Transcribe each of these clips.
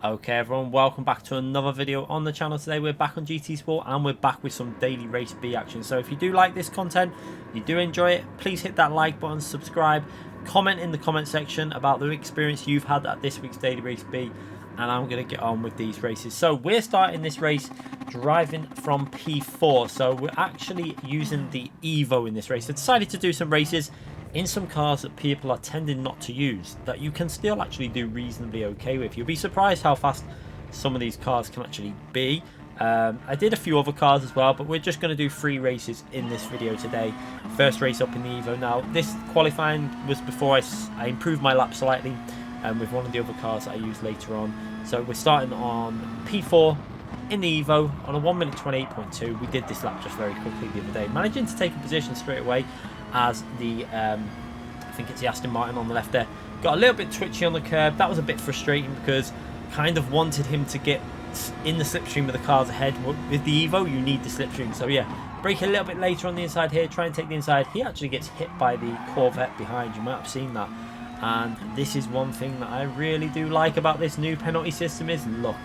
Okay everyone, welcome back to another video on the channel. Today we're back on GT Sport and we're back with some daily race B action. So if you do like this content, you do enjoy it, please hit that like button, subscribe, comment in the comment section about the experience you've had at this week's daily race B, and I'm going to get on with these races. So we're starting this race driving from P4, so we're actually using the Evo in this race. I decided to do some races in some cars that people are tending not to use, that you can still actually do reasonably okay with. You'll be surprised how fast some of these cars can actually be. I did a few other cars as well, but we're just going to do 3 races in this video today. First race up in the Evo. Now this qualifying was before I improved my lap slightly with one of the other cars that I use later on. So we're starting on P4 in the Evo on a 1 minute 28.2. We did this lap just very quickly the other day, managing to take a position straight away as the I think it's the Aston Martin on the left there got a little bit twitchy on the curb. That was a bit frustrating because kind of wanted him to get in the slipstream of the cars ahead. With the Evo you need the slipstream, so yeah, brake a little bit later on the inside here, try and take the inside. He actually gets hit by the Corvette behind, you might have seen that. And this is one thing that I really do like about this new penalty system is, look,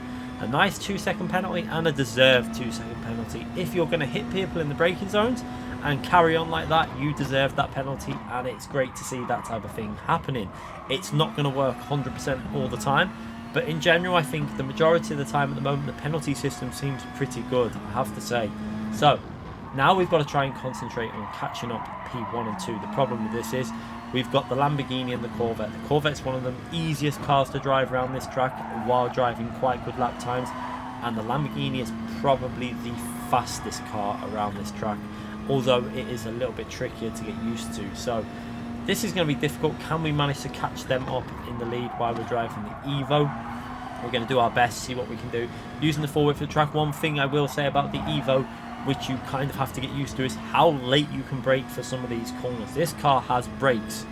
a nice 2-second penalty and a deserved 2-second penalty. If you're going to hit people in the braking zones and carry on like that, you deserve that penalty, and it's great to see that type of thing happening. It's not going to work 100% all the time, but in general I think the majority of the time at the moment the penalty system seems pretty good, I have to say. So now we've got to try and concentrate on catching up P1 and 2. The problem with this is we've got the Lamborghini and the Corvette. The Corvette's one of the easiest cars to drive around this track while driving quite good lap times, and the Lamborghini is probably the fastest car around this track, although it is a little bit trickier to get used to. So this is going to be difficult. Can we manage to catch them up in the lead while we're driving the Evo? We're going to do our best, see what we can do using the full width of the track. One thing I will say about the Evo, which you kind of have to get used to, is how late you can brake for some of these corners. This car has brakes.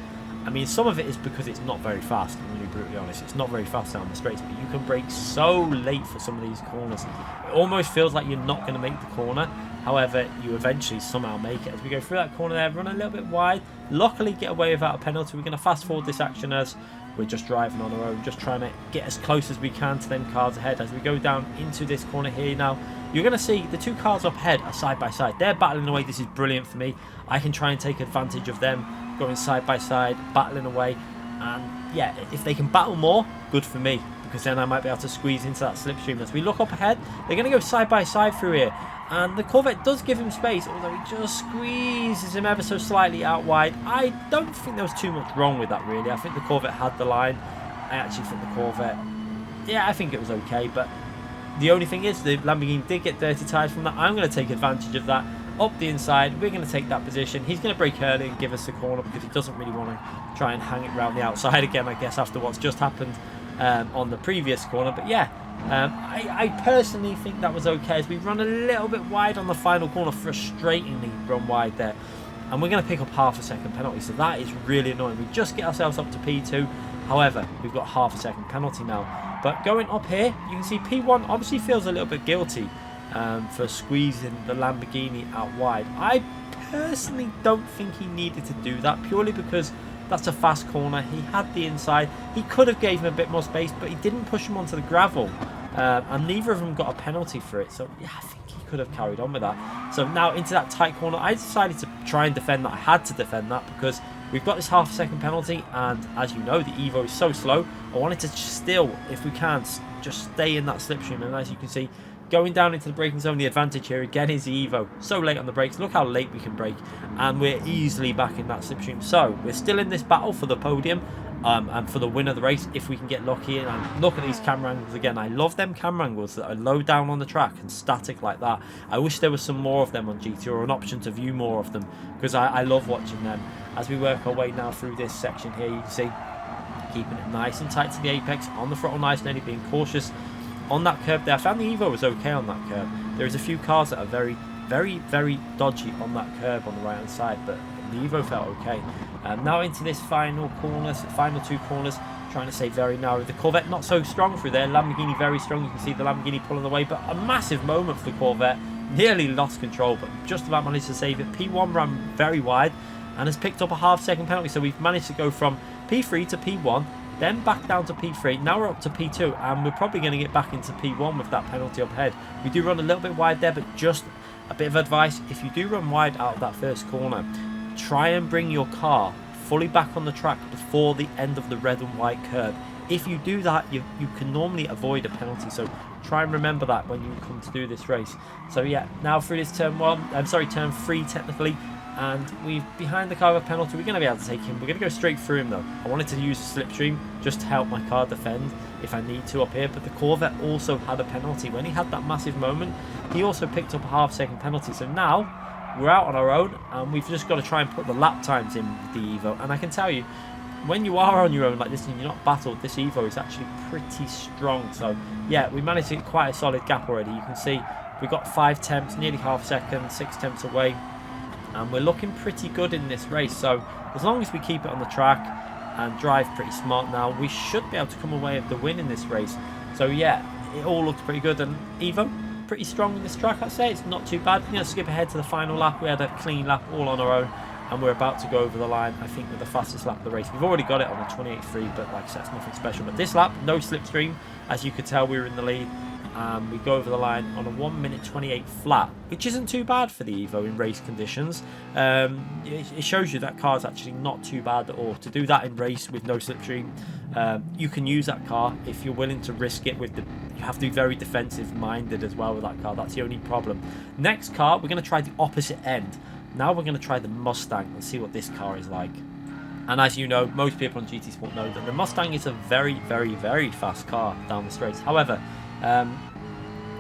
I mean, some of it is because it's not very fast, I'm going to be brutally honest. It's not very fast down the straights, but you can brake so late for some of these corners. It almost feels like you're not going to make the corner. However, you eventually somehow make it. As we go through that corner there, run a little bit wide, luckily get away without a penalty. We're going to fast forward this action as we're just driving on our own, just trying to get as close as we can to them cars ahead. As we go down into this corner here now, you're going to see the 2 cars up ahead are side by side. They're battling away. This is brilliant for me. I can try and take advantage of them going side by side, battling away. And yeah, if they can battle more, good for me, because then I might be able to squeeze into that slipstream. As we look up ahead, they're going to go side by side through here. And the Corvette does give him space, although he just squeezes him ever so slightly out wide. I don't think there was too much wrong with that, really. I think the Corvette had the line. I actually think the Corvette, yeah, I think it was okay. But the only thing is, the Lamborghini did get dirty tyres from that. I'm going to take advantage of that. Up the inside, we're going to take that position. He's going to brake early and give us the corner because he doesn't really want to try and hang it around the outside again, I guess, after what's just happened on the previous corner. But yeah, I personally think that was okay, as we run a little bit wide on the final corner, frustratingly run wide there, and we're going to pick up half a second penalty, so that is really annoying. We just get ourselves up to P2, however we've got half a second penalty now. But going up here, you can see P1 obviously feels a little bit guilty for squeezing the Lamborghini out wide. I personally don't think he needed to do that, purely because that's a fast corner. He had the inside. He could have gave him a bit more space, but he didn't push him onto the gravel. And neither of them got a penalty for it. So yeah, I think he could have carried on with that. So now into that tight corner, I decided to try and defend that. I had to defend that because we've got this half a second penalty. And as you know, the Evo is so slow. I wanted to still, if we can, just stay in that slipstream. And as you can see, going down into the braking zone, the advantage here again is the Evo. So late on the brakes. Look how late we can brake. And we're easily back in that slipstream. So we're still in this battle for the podium and for the win of the race if we can get lucky. And look at these camera angles again. I love them camera angles that are low down on the track and static like that. I wish there was some more of them on GT, or an option to view more of them, because I love watching them. As we work our way now through this section here, you can see keeping it nice and tight to the apex, on the throttle nice and only being cautious on that curb there. I found the Evo was okay on that curb. There's a few cars that are very, very dodgy on that curb on the right hand side, but the Evo felt okay. Now into this final 2 corners, trying to stay very narrow. The Corvette not so strong through there. Lamborghini very strong. You can see the Lamborghini pulling away, but a massive moment for the Corvette. Nearly lost control, but just about managed to save it. P1 ran very wide and has picked up a half-second penalty, so we've managed to go from P3 to P1 then back down to P3. Now we're up to P2, and we're probably going to get back into P1 with that penalty up ahead. We do run a little bit wide there, but just a bit of advice: if you do run wide out of that first corner, try and bring your car fully back on the track before the end of the red and white curb. If you do that, you can normally avoid a penalty, so try and remember that when you come to do this race. So yeah, now through this turn 3 technically, and we've behind the car with a penalty. We're going to be able to take him. We're going to go straight through him though. I wanted to use a slipstream just to help my car defend if I need to up here, but the Corvette also had a penalty. When he had that massive moment, he also picked up a half-second penalty. So now we're out on our own, and we've just got to try and put the lap times in with the Evo. And I can tell you, when you are on your own like this and you're not battled, this Evo is actually pretty strong. So yeah, we managed to get quite a solid gap already. You can see we got 5 tenths, nearly half second, 6 tenths away, and we're looking pretty good in this race. So as long as we keep it on the track and drive pretty smart now, we should be able to come away with the win in this race. So yeah, it all looks pretty good. And Evo, pretty strong in this track, I'd say. It's not too bad. You know, skip ahead to the final lap. We had a clean lap all on our own, and we're about to go over the line, I think, with the fastest lap of the race. We've already got it on a 28.3, but like I said, it's nothing special. But this lap, no slipstream. As you could tell, we were in the lead. We go over the line on a 1:28 flat, which isn't too bad for the Evo in race conditions. It shows you that car's actually not too bad at all. To do that in race with no slipstream, you can use that car if you're willing to risk it. You have to be very defensive minded as well with that car. That's the only problem. Next car, we're going to try the opposite end. Now we're going to try the Mustang and see what this car is like. And as you know, most people on GT Sport know that the Mustang is a very, very, very fast car down the straights. However,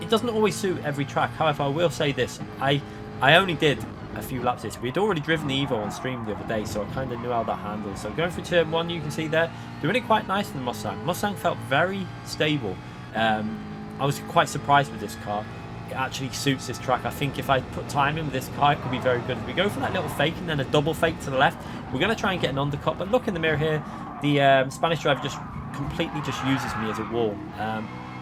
it doesn't always suit every track. However, I will say this: I only did a few laps this. We'd already driven the Evo on stream the other day, so I kind of knew how that handles. So going through turn 1, you can see there, doing it quite nice in the Mustang. Mustang felt very stable. I was quite surprised with this car. It actually suits this track. I think if I put time in with this car, it could be very good. If we go for that little fake and then a double fake to the left, we're going to try and get an undercut. But look in the mirror here, the Spanish driver just completely just uses me as a wall.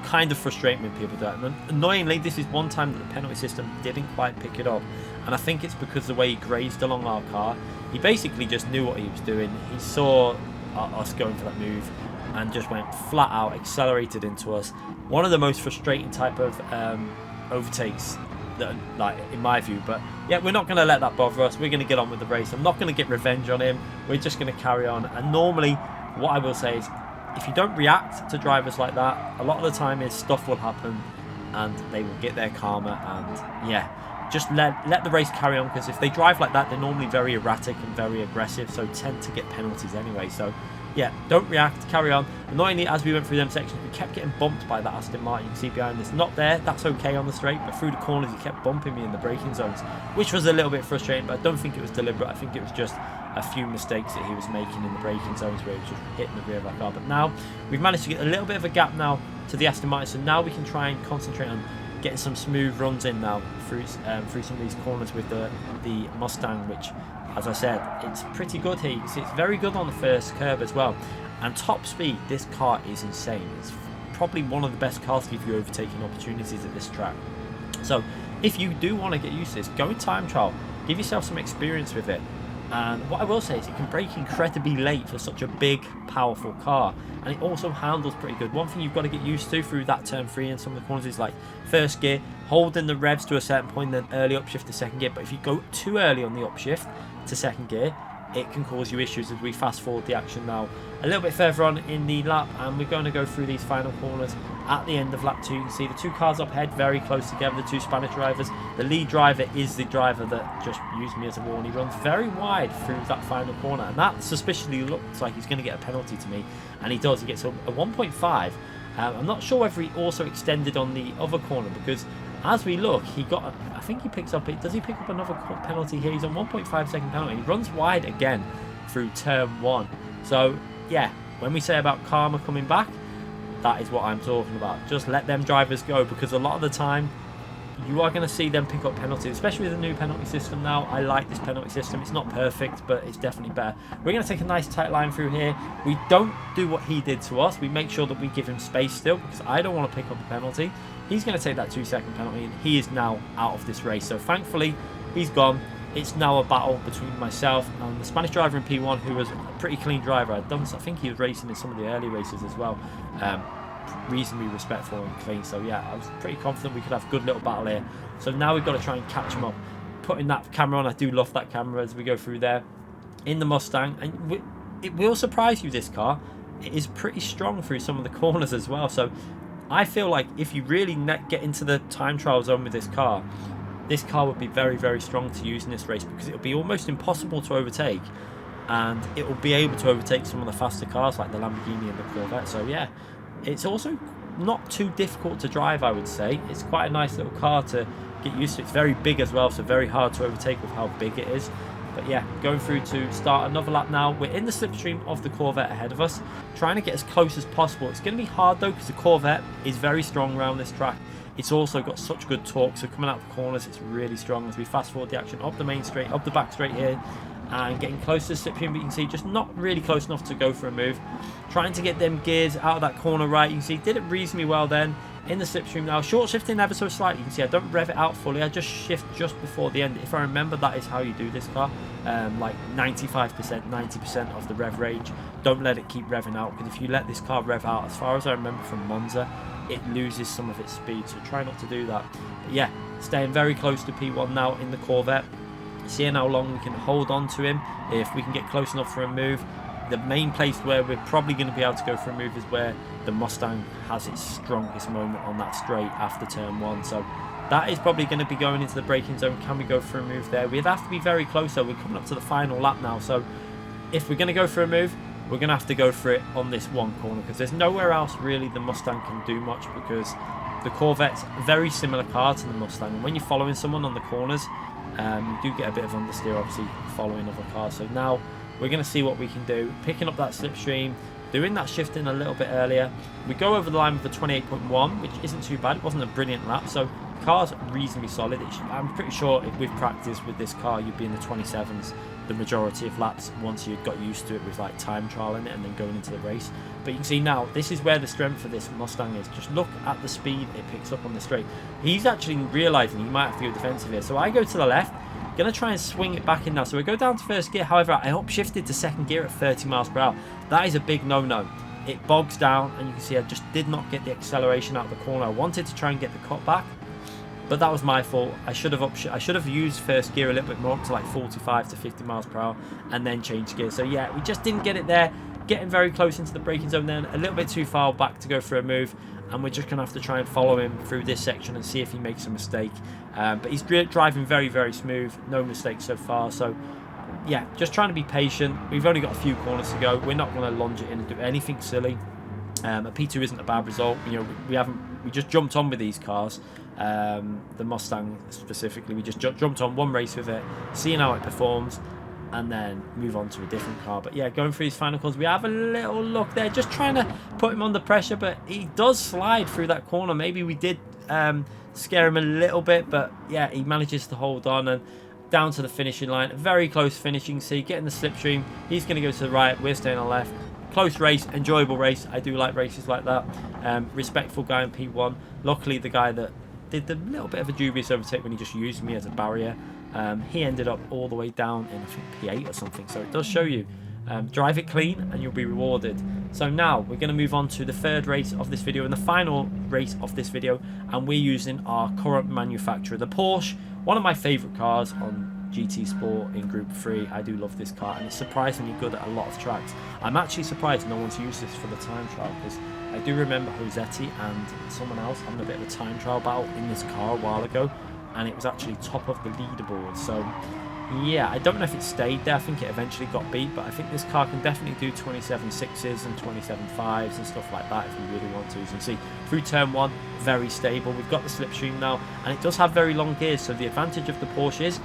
Kind of frustrating when people do that. And annoyingly, this is one time that the penalty system didn't quite pick it up, and I think it's because the way he grazed along our car. He basically just knew what he was doing. He saw us going for that move and just went flat out, accelerated into us. One of the most frustrating type of overtakes that, like, in my view. But yeah, we're not going to let that bother us. We're going to get on with the race. I'm not going to get revenge on him. We're just going to carry on. And normally, what I will say is, if you don't react to drivers like that, a lot of the time is stuff will happen and they will get their karma. And yeah, just let the race carry on, because if they drive like that, they're normally very erratic and very aggressive, so tend to get penalties anyway. So yeah, don't react, carry on. Annoyingly, as we went through them sections, we kept getting bumped by that Aston Martin. You can see behind us, not there, that's okay on the straight, but through the corners he kept bumping me in the braking zones, which was a little bit frustrating. But I don't think it was deliberate. I think it was just a few mistakes that he was making in the braking zones where he was just hitting the rear of our car. But now we've managed to get a little bit of a gap now to the Aston Martin, so now we can try and concentrate on getting some smooth runs in now through some of these corners with the Mustang, which, as I said, it's pretty good here. You can see it's very good on the first curve as well. And top speed, this car is insane. It's probably one of the best cars to give you overtaking opportunities at this track. So if you do want to get used to this, go in time trial, give yourself some experience with it. And what I will say is it can brake incredibly late for such a big, powerful car. And it also handles pretty good. One thing you've got to get used to through that turn 3 and some of the corners is like first gear, holding the revs to a certain point, then early upshift to second gear. But if you go too early on the upshift to second gear, it can cause you issues. As we fast forward the action now a little bit further on in the lap, and we're going to go through these final corners at the end of lap 2. You can see the two cars up ahead very close together, the two Spanish drivers. The lead driver is the driver that just used me as a wall, and he runs very wide through that final corner, and that suspiciously looks like he's going to get a penalty to me, and he does. He gets a 1.5. I'm not sure whether he also extended on the other corner, because as we look, he got, I think he picks up, does he pick up another penalty here? He's on 1.5 second penalty. He runs wide again through turn 1. So yeah, when we say about karma coming back, that is what I'm talking about. Just let them drivers go, because a lot of the time you are going to see them pick up penalties, especially with the new penalty system now. I like this penalty system. It's not perfect, but it's definitely better. We're going to take a nice tight line through here. We don't do what he did to us. We make sure that we give him space still, because I don't want to pick up a penalty. He's going to take that 2-second penalty, and he is now out of this race. So thankfully, he's gone. it's now a battle between myself and the Spanish driver in P1, who was a pretty clean driver. I think he was racing in some of the early races as well. Reasonably respectful and clean. So yeah, I was pretty confident we could have a good little battle here. So now we've got to try and catch him up. Putting that camera on, I do love that camera as we go through there in the Mustang, and it will surprise you, this car. It is pretty strong through some of the corners as well. So I feel like if you really get into the time trial zone with this car would be very, very strong to use in this race, because it will be almost impossible to overtake, and it will be able to overtake some of the faster cars like the Lamborghini and the Corvette. So yeah, it's also not too difficult to drive, I would say. It's quite a nice little car to get used to. It's very big as well, so very hard to overtake with how big it is. But yeah, going through to start another lap now. We're in the slipstream of the Corvette ahead of us, trying to get as close as possible. It's going to be hard though, because the Corvette is very strong around this track. It's also got such good torque, so coming out of the corners, it's really strong. As we fast forward the action up the main straight, up the back straight here, and getting close to the slipstream, but you can see just not really close enough to go for a move. Trying to get them gears out of that corner right. You can see did it reasonably well then in the slipstream now. Short shifting ever so slightly. You can see I don't rev it out fully. I just shift just before the end. If I remember, that is how you do this car. Like 95%, 90% of the rev range. Don't let it keep revving out, because if you let this car rev out, as far as I remember from Monza, it loses some of its speed. So try not to do that. But yeah, staying very close to P1 now in the Corvette. Seeing how long we can hold on to him. If we can get close enough for a move. The main place where we're probably going to be able to go for a move is where the Mustang has its strongest moment on that straight after turn 1. So that is probably going to be going into the braking zone. Can we go for a move there? We'd have to be very close though. We're coming up to the final lap now. So if we're going to go for a move, we're going to have to go for it on this one corner, because there's nowhere else really the Mustang can do much, because the Corvette's a very similar car to the Mustang. And when you're following someone on the corners, you do get a bit of understeer, obviously, following other cars. So now we're going to see what we can do. Picking up that slipstream, doing that shifting a little bit earlier. We go over the line with a 28.1, which isn't too bad. It wasn't a brilliant lap, so the car's reasonably solid. I'm pretty sure if we've practiced with this car, you'd be in the 27s the majority of laps once you got used to it with like time trial in it and then going into the race. But you can see now, this is where the strength of this Mustang is. Just look at the speed it picks up on the straight. He's actually realising he might have to go defensive here. So I go to the left. Going to try and swing it back in now. So we go down to first gear. However, I upshifted to second gear at 30 miles per hour. That is a big no-no. It bogs down, and you can see I just did not get the acceleration out of the corner. I wanted to try and get the cut back, but that was my fault. I should have used first gear a little bit more, up to like 45 to 50 miles per hour, and then change gear. So yeah, we just didn't get it there. Getting very close into the braking zone then, a little bit too far back to go for a move, and we're just going to have to try and follow him through this section and see if he makes a mistake. But he's driving very, very smooth, no mistakes so far. So yeah, just trying to be patient. We've only got a few corners to go. We're not going to lunge it in and do anything silly. A P2 isn't a bad result. You know, we just jumped on with these cars. The Mustang specifically, we just jumped on one race with it, seeing how it performs, and then move on to a different car. But yeah, going through these final corners, we have a little look there, just trying to put him under pressure, but he does slide through that corner. Maybe we did scare him a little bit, but yeah, he manages to hold on and down to the finishing line. A very close finishing. See, getting the slipstream, he's going to go to the right, we're staying on the left. Close race, enjoyable race. I do like races like that. Respectful guy in P1. Luckily, the guy that did the little bit of a dubious overtake when he just used me as a barrier, he ended up all the way down in, I think, P8 or something. So it does show you, drive it clean and you'll be rewarded. So now we're going to move on to the third race of this video and the final race of this video, and we're using our current manufacturer, the Porsche, one of my favourite cars on GT Sport in Group 3. I do love this car, and it's surprisingly good at a lot of tracks. I'm actually surprised no one's used this for the time trial, because I do remember Josetti and someone else having a bit of a time trial battle in this car a while ago, and it was actually top of the leaderboard. So yeah, I don't know if it stayed there. I think it eventually got beat, but I think this car can definitely do 27.6s and 27.5s and stuff like that if we really want to. As you can see, through turn 1, very stable. We've got the slipstream now, and it does have very long gears, so the advantage of the Porsche is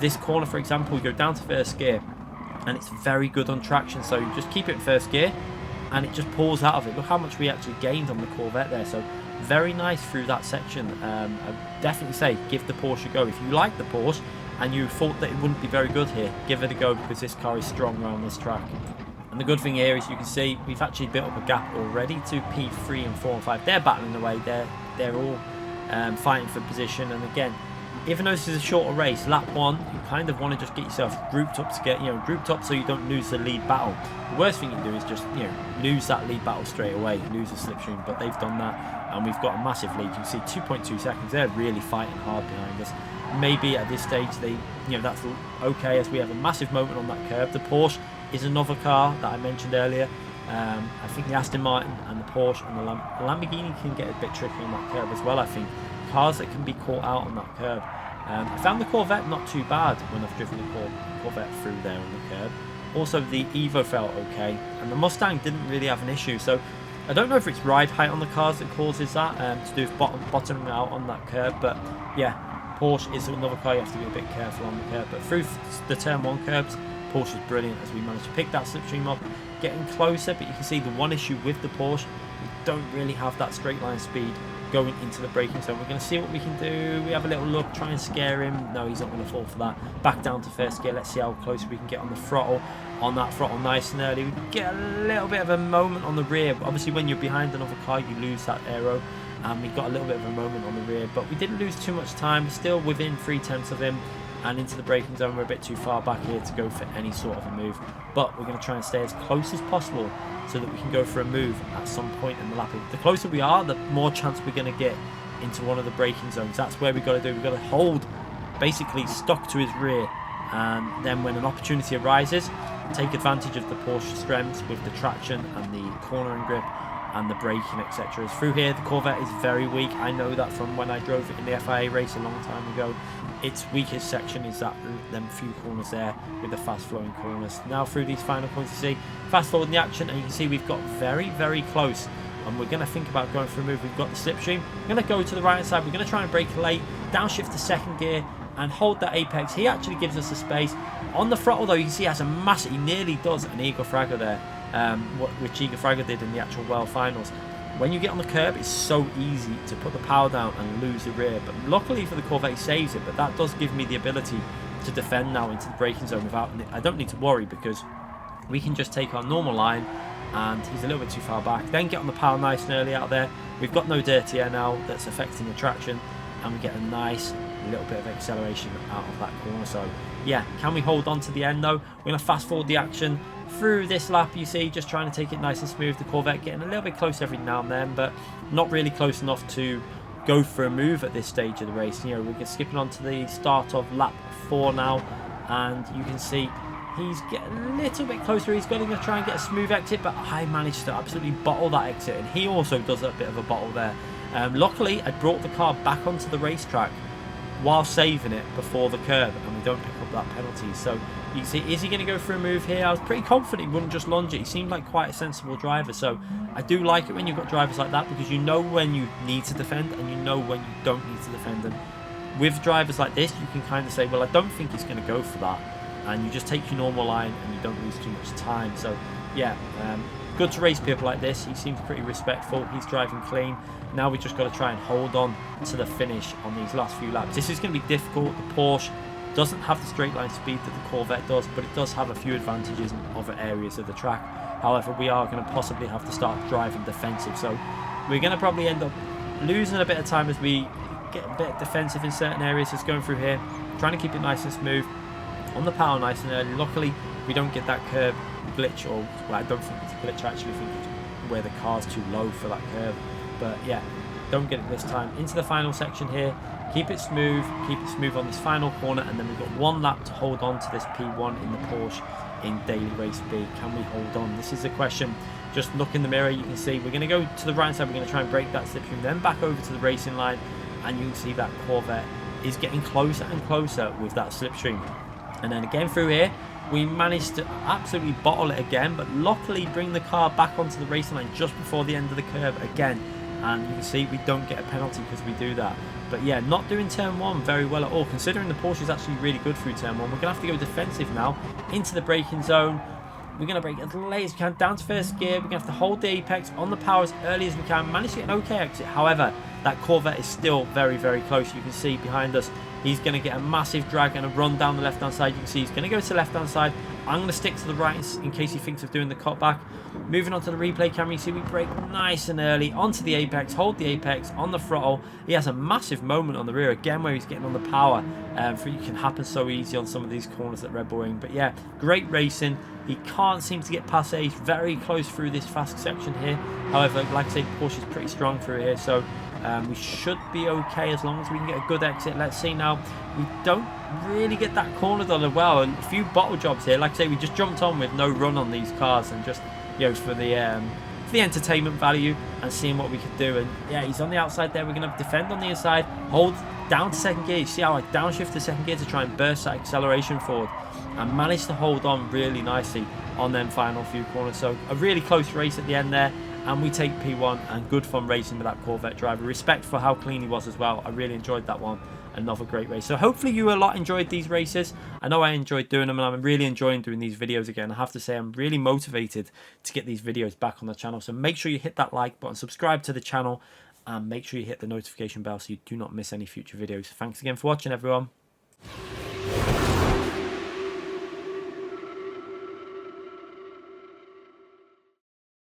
this corner, for example, we go down to first gear, and it's very good on traction. So you just keep it in first gear, and it just pulls out of it. Look how much we actually gained on the Corvette there. So very nice through that section. I definitely say give the Porsche a go. If you like the Porsche and you thought that it wouldn't be very good here, give it a go, because this car is strong around this track. And the good thing here is you can see we've actually built up a gap already to P3 and 4 and 5. They're battling away. They're all fighting for position. And again, even though this is a shorter race, lap 1, you kind of want to just get yourself grouped up to get, grouped up so you don't lose the lead battle. The worst thing you can do is just, lose that lead battle straight away, lose the slipstream, but they've done that, and we've got a massive lead. You can see 2.2 seconds, they're really fighting hard behind us. Maybe at this stage, that's okay, as we have a massive moment on that curb. The Porsche is another car that I mentioned earlier. I think the Aston Martin and the Porsche and the Lamborghini can get a bit tricky on that curb as well, I think. Cars that can be caught out on that curb. I found the Corvette not too bad when I've driven the Corvette through there on the curb. Also, the Evo felt okay, and the Mustang didn't really have an issue. So I don't know if it's ride height on the cars that causes that, to do with bottoming out on that curb. But yeah, Porsche is another car you have to be a bit careful on the curb. But through the turn 1 curbs, Porsche is brilliant as we managed to pick that slipstream up, getting closer. But you can see the one issue with the Porsche, we don't really have that straight line speed going into the braking zone. We're going to see what we can do. We have a little look, try and scare him. No, he's not going to fall for that. Back down to first gear. Let's see how close we can get on the throttle. On that throttle nice and early. We get a little bit of a moment on the rear. Obviously, when you're behind another car, you lose that aero. And we got a little bit of a moment on the rear. But we didn't lose too much time. Still within 3/10 of him. And into the braking zone, we're a bit too far back here to go for any sort of a move. But we're going to try and stay as close as possible so that we can go for a move at some point in the lap. The closer we are, the more chance we're going to get into one of the braking zones. That's where we've got to do. We've got to hold, basically stuck to his rear. And then when an opportunity arises, take advantage of the Porsche strengths with the traction and the cornering grip and the braking, etc. Through here, the Corvette is very weak. I know that from when I drove it in the FIA race a long time ago. Its weakest section is that them few corners there with the fast flowing corners. Now through these final points, you see, fast forward in the action, and you can see we've got very, very close. And we're going to think about going for a move. We've got the slipstream. We're going to go to the right hand side. We're going to try and brake late, downshift to second gear, and hold that apex. He actually gives us the space. On the throttle, though, you can see he has a massive, he nearly does an Eagle Fragger there, which Eagle Fragger did in the actual World Finals. When you get on the curb, it's so easy to put the power down and lose the rear. But luckily for the Corvette, he saves it. But that does give me the ability to defend now into the braking zone without, I don't need to worry, because we can just take our normal line, and he's a little bit too far back. Then get on the power nice and early out there. We've got no dirty air now that's affecting the traction, and we get a nice little bit of acceleration out of that corner. So yeah, can we hold on to the end though? We're going to fast forward the action through this lap. You see, just trying to take it nice and smooth. The Corvette getting a little bit close every now and then, but not really close enough to go for a move at this stage of the race. We're skipping on to the start of lap 4 now, and you can see he's getting a little bit closer. He's going to try and get a smooth exit, but I managed to absolutely bottle that exit, and he also does a bit of a bottle there. Luckily, I brought the car back onto the racetrack while saving it before the curb, and we don't pick up that penalty. So you can see, is he going to go for a move here? I was pretty confident he wouldn't just lunge it. He seemed like quite a sensible driver. So I do like it when you've got drivers like that, because you know when you need to defend and you know when you don't need to defend. And with drivers like this, you can kind of say, well, I don't think he's going to go for that, and you just take your normal line and you don't lose too much time. So yeah, good to race people like this. He seems pretty respectful. He's driving clean. Now we just got to try and hold on to the finish on these last few laps. This is going to be difficult. The Porsche doesn't have the straight line speed that the Corvette does, but it does have a few advantages in other areas of the track. However, we are going to possibly have to start driving defensive. So we're going to probably end up losing a bit of time as we get a bit defensive in certain areas. Just going through here, trying to keep it nice and smooth. On the power nice and early. Luckily, we don't get that curb glitch, or well, I don't think it's a glitch. I actually think it's where the car's too low for that curb. But yeah, don't get it this time. Into the final section here. Keep it smooth on this final corner, and then we've got one lap to hold on to this P1 in the Porsche in Daily Race B. Can we hold on? This is the question. Just look in the mirror, you can see we're going to go to the right side. We're going to try and break that slipstream, then back over to the racing line, and you can see that Corvette is getting closer and closer with that slipstream. And then again through here, we managed to absolutely bottle it again, but luckily bring the car back onto the racing line just before the end of the curve again. And you can see we don't get a penalty because we do that. But yeah, not doing turn 1 very well at all, considering the Porsche is actually really good through turn 1. We're going to have to go defensive now into the braking zone. We're going to brake as late as we can down to first gear. We're going to have to hold the apex on the power as early as we can. Manage to get an okay exit. However, that Corvette is still very, very close. You can see behind us, he's going to get a massive drag and a run down the left-hand side. You can see he's going to go to the left-hand side, I'm going to stick to the right in case he thinks of doing the cutback. Moving on to the replay camera, you see we brake nice and early onto the apex, hold the apex on the throttle. He has a massive moment on the rear again where he's getting on the power. For it can happen so easy on some of these corners at Red Bull Ring. But yeah, great racing. He can't seem to get past Ace, very close through this fast section here. However, like I say, Porsche is pretty strong through here, so we should be okay as long as we can get a good exit. Let's see now. We don't really get that corner done well. A few bottle jobs here. Like I say, we just jumped on with no run on these cars and just, you know, for the entertainment value and seeing what we could do. And yeah, he's on the outside there. We're going to defend on the inside, hold down to second gear. You see how I downshift to second gear to try and burst that acceleration forward, and managed to hold on really nicely on them final few corners. So a really close race at the end there, and we take P1, and good fun racing with that Corvette driver. Respect for how clean he was as well. I really enjoyed that one. Another great race. So hopefully you a lot enjoyed these races. I know I enjoyed doing them, and I'm really enjoying doing these videos again. I have to say I'm really motivated to get these videos back on the channel. So make sure you hit that like button, subscribe to the channel, and make sure you hit the notification bell so you do not miss any future videos. Thanks again for watching, everyone.